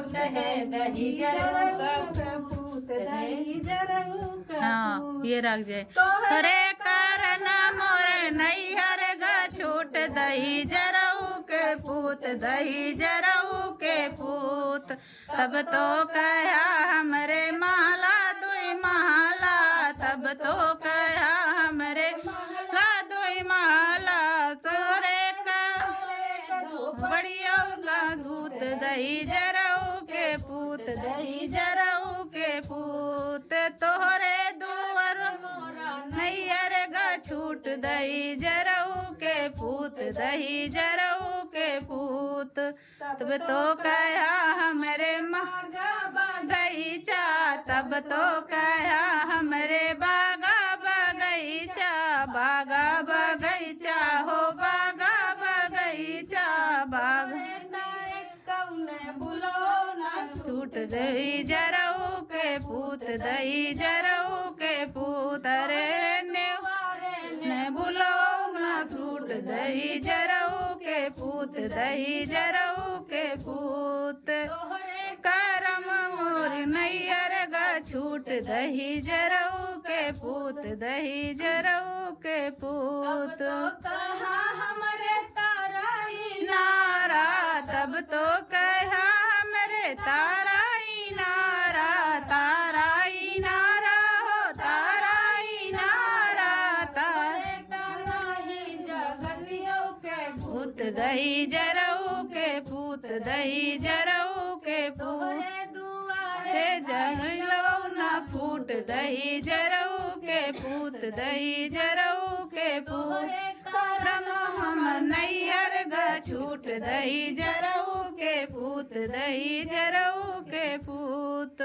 छूट है दही जरऊ का पूत दही जरऊ का हाँ ये रख जाए। तोरे कारण मोर नैहर ग छूट दही जरऊ के पूत दही जरऊ के पूत। तब तो कहा हमरे महला दुई महला तब तो कहा हमरे महला दुई महला तोरे का बढ़िया का दूत दही जरऊ के पूत दही जरऊ के पूत। तोहरे दुअर नैयर ग छूट दही जरऊ के पूत दही जरऊ के पूत। तब तो कहा हमरे मागा बगीचा तब तो कहा हमरे बागा बगीचा बागा बगीचा हो बागा बगीचा बाग छूट दही जरऊ के पूत दही जरऊ के पूत। अरे ने बुलो न छूट दही जरऊ के पूत दही जरऊ के पूत। करम मोर नैयर ग छूट दही जरऊ के पूत दही जरऊ के पूत। कहा हमरे तारा नारा तब तो कहा हमरे ताराई नारा ताराई नारा हो ताराई नारा तारे ताराही जगतियों के पूत दही जरऊ के पूत दही जरऊ के पूत। हे जंगलो न फूट दही जरऊ के पूत दही जरऊ के पूत। करम हम नैयर ग छूट दही जरऊ के पूत दही जरऊ के पूत।